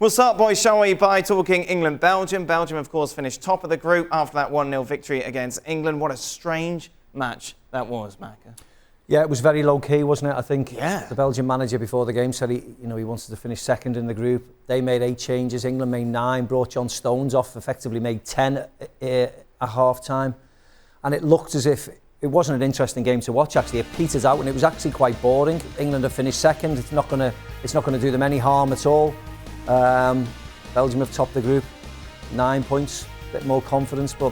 We'll start, boys, shall we, by talking England-Belgium. Belgium, of course, finished top of the group after that 1-0 victory against England. What a strange match that was, Macca. Yeah, it was very low-key, wasn't it? I think the Belgian manager before the game said he wanted to finish second in the group. They made 8 changes. England made 9, brought John Stones off, effectively made 10 at half-time. And it looked as if it wasn't an interesting game to watch, actually. It petered out and it was actually quite boring. England have finished second. It's not going to do them any harm at all. Belgium have topped the group, 9 points, a bit more confidence, but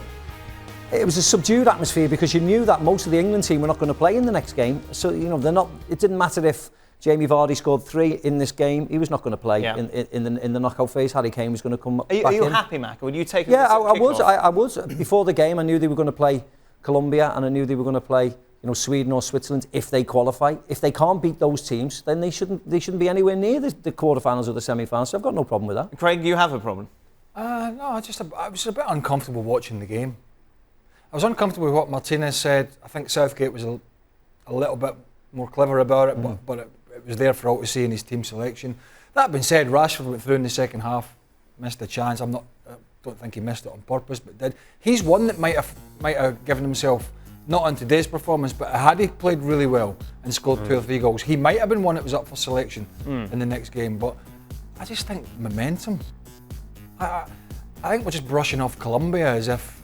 it was a subdued atmosphere because you knew that most of the England team were not going to play in the next game. So, it didn't matter if Jamie Vardy scored 3 in this game. He was not going to play in the knockout phase. Harry Kane was going to come back in. Are you happy, Mac? Would you take I was. Before the game, I knew they were going to play Colombia and I knew they were going to play Sweden or Switzerland if they qualify. If they can't beat those teams, then they shouldn't be anywhere near the quarterfinals or the semi-finals. So I've got no problem with that. Craig, do you have a problem? No, I was a bit uncomfortable watching the game. I was uncomfortable with what Martinez said. I think Southgate was a little bit more clever about it, but it was there for all to see in his team selection. That being said, Rashford went through in the second half, missed a chance. I don't think he missed it on purpose, but did. He's one that might have given himself, not on today's performance, but had he played really well and scored 2 or 3 goals, he might have been one that was up for selection in the next game. But I just think momentum. I think we're just brushing off Colombia as if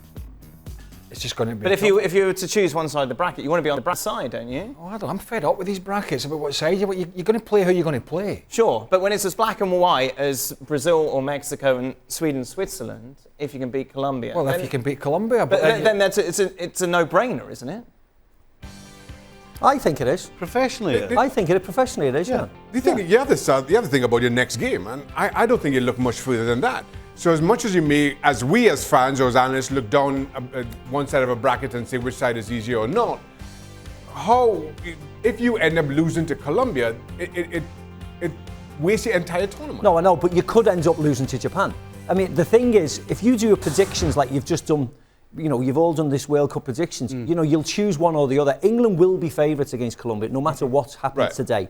it's just going to be. But if you were to choose one side of the bracket, you want to be on the bracket side, don't you? Oh, I'm fed up with these brackets about what side you're going to play, who you're going to play. Sure, but when it's as black and white as Brazil or Mexico and Sweden, Switzerland, if you can beat Colombia. Well, if you can beat Colombia, but then it's a no-brainer, isn't it? I think it is. Professionally, professionally it is. Yeah. The other thing about your next game, and I don't think you look much further than that. So as much as you may, as we as fans or as analysts look down at one side of a bracket and say which side is easier or not, if you end up losing to Colombia, it wastes your entire tournament. No, I know, but you could end up losing to Japan. I mean, the thing is, if you do predictions like you've just done, you've all done this World Cup predictions, you'll choose one or the other. England will be favourites against Colombia, no matter what's happened today.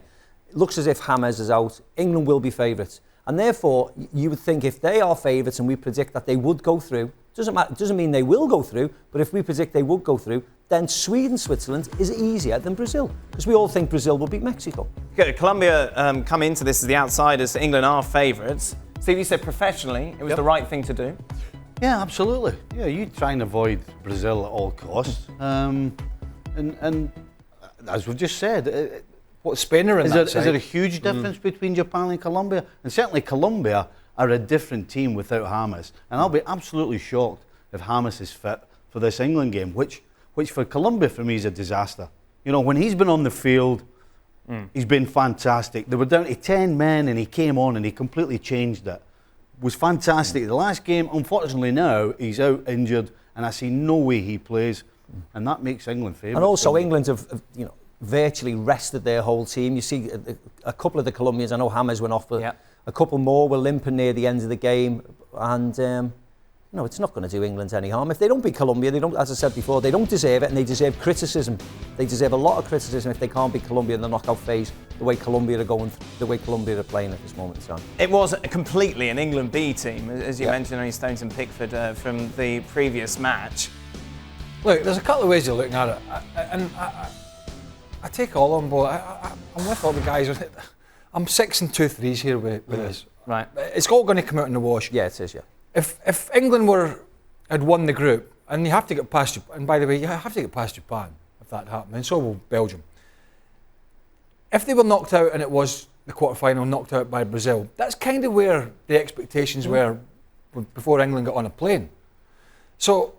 It looks as if James is out. England will be favourites. And therefore, you would think if they are favourites and we predict that they would go through, doesn't mean they will go through, but if we predict they would go through, then Sweden, Switzerland is easier than Brazil. Because we all think Brazil will beat Mexico. Okay, Colombia come into this as the outsiders. England are favourites. Steve, you said professionally it was the right thing to do. Yeah, absolutely. Yeah, you try and avoid Brazil at all costs. And as we've just said, Spain are in is that side? Is there a huge difference between Japan and Colombia? And certainly Colombia are a different team without James. And I'll be absolutely shocked if James is fit for this England game, which for Colombia for me is a disaster. When he's been on the field, he's been fantastic. They were down to 10 men and he came on and he completely changed it. Was fantastic. The last game, unfortunately now, he's out injured and I see no way he plays. And that makes England favourite. And also England have virtually rested their whole team. You see a couple of the Colombians, I know James went off, but a couple more were limping near the end of the game. And it's not going to do England any harm. If they don't beat Colombia, they don't, as I said before, they don't deserve it and they deserve criticism. They deserve a lot of criticism if they can't beat Colombia in the knockout phase, the way Colombia are playing at this moment in time. It was completely an England B team, as you mentioned, only Stones and Pickford from the previous match. Look, there's a couple of ways of looking at it. And I take all on board. I'm with all the guys. I'm 6 and 2/3 here with this. Right. It's all going to come out in the wash. Yeah, it is, yeah. If England had won the group, and you have to get past Japan, and by the way, you have to get past Japan if that happened, and so will Belgium. If they were knocked out and it was the quarter-final knocked out by Brazil, that's kind of where the expectations were before England got on a plane. So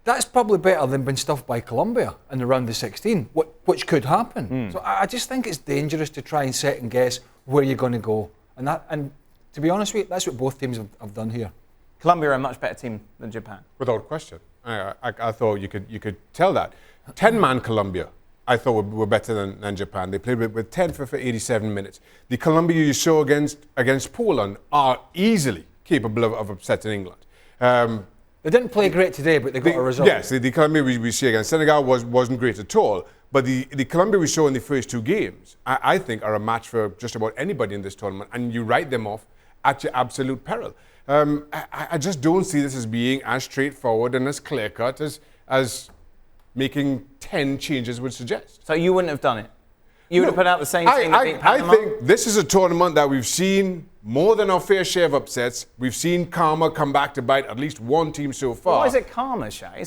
that's probably better than being stuffed by Colombia in the round of 16, which could happen. So I just think it's dangerous to try and second guess where you're going to go. And to be honest with you, that's what both teams have done here. Colombia are a much better team than Japan. Without question. I thought you could tell that. 10-man Colombia, I thought were better than Japan. They played with 10 for 87 minutes. The Colombia you saw against Poland are easily capable of upsetting England. They didn't play great today, but they got a result. Yes, the Colombia we see against Senegal wasn't great at all. But the Colombia we saw in the first 2 games, I think, are a match for just about anybody in this tournament. And you write them off at your absolute peril. I just don't see this as being as straightforward and as clear-cut as making 10 changes would suggest. So you wouldn't have done it? You would have put out the same thing that beat I Panama? think this is a tournament that we've seen more than our fair share of upsets. We've seen karma come back to bite at least one team so far. Why is it karma, Shay?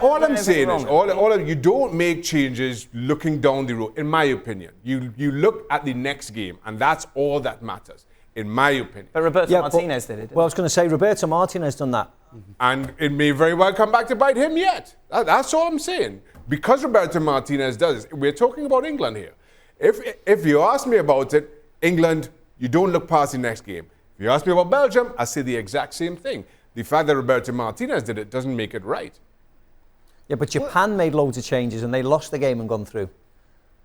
All I'm saying is, you don't make changes looking down the road, in my opinion. You look at the next game, and that's all that matters, in my opinion. But Roberto Martinez did it. Well, I was going to say, Roberto Martinez done that. And it may very well come back to bite him yet. That's all I'm saying. Because Roberto Martinez does it, we're talking about England here. If you ask me about it, England, you don't look past the next game. If you ask me about Belgium, I say the exact same thing. The fact that Roberto Martinez did it doesn't make it right. Yeah, but Japan made loads of changes and they lost the game and gone through.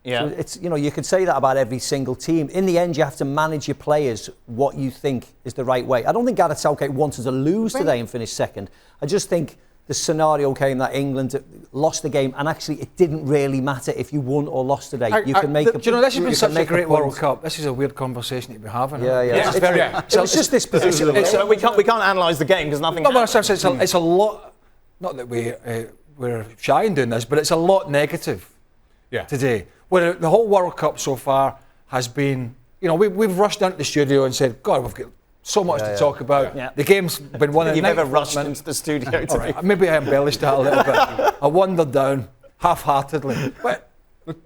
Yeah. So it's, you could say that about every single team. In the end, you have to manage your players what you think is the right way. I don't think Gareth Southgate wanted to lose today and finish second. I just think the scenario came that England lost the game, and actually it didn't really matter if you won or lost today. You can make do you know, this has been such a great World Cup. This is a weird conversation to be having. Yeah. It's just this position. We can't analyse the game because nothing happened. It's a lot, not that we're shy in doing this, but it's a lot negative today. Where the whole World Cup so far has been, we've rushed into the studio and said, God, we've got so much to talk about. Yeah. The game's been won at You've ever rushed into the studio today? Right, maybe I embellished that a little bit. I wandered down half-heartedly. But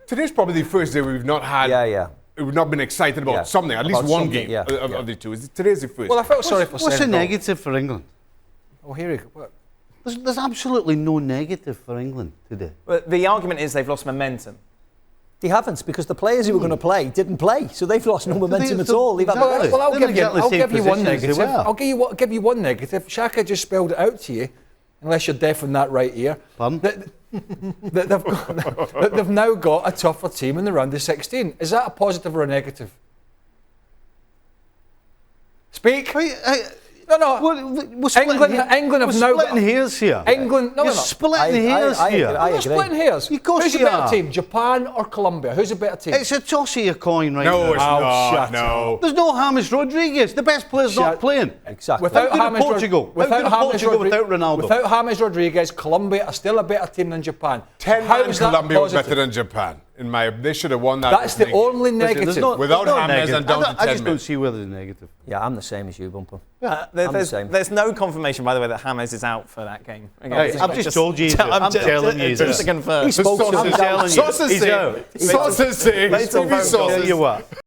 today's probably the first day we've not had... We've not been excited about something, at least one game of the two. Today's the first. Well, I felt sorry for What's the negative for England? Oh, here we go. There's absolutely no negative for England today. Well, the argument is they've lost momentum. They haven't, because the players who were going to play didn't play, so they've lost no momentum at all. Well, I'll give you one negative. I'll give you one negative. Shaka just spelled it out to you, unless you're deaf in that right ear. Pardon? They've now got a tougher team in the round of 16. Is that a positive or a negative? Speak. No. We're splitting England have now got hairs here. England, You're splitting hairs here. I'm not splitting hairs. Of course Who's a you better are. team, Japan or Colombia? Who's a better team? It's a toss of your coin right No, now. it's not. No. There's no James Rodriguez. The best player's not playing. Exactly. Without James Portugal. Without Ronaldo. Without James Rodriguez, Colombia are still a better team than Japan. 10-man Colombia was better than Japan. They should have won that. That's the only negative. Without James and down to 10 I just don't see where there's negative. Yeah, I'm the same as you, Bumper. There's no confirmation, by the way, that James is out for that game. I've just told you. I'm telling you. Just to confirm. He spoke to I'm telling you. Sources say. Tell you what.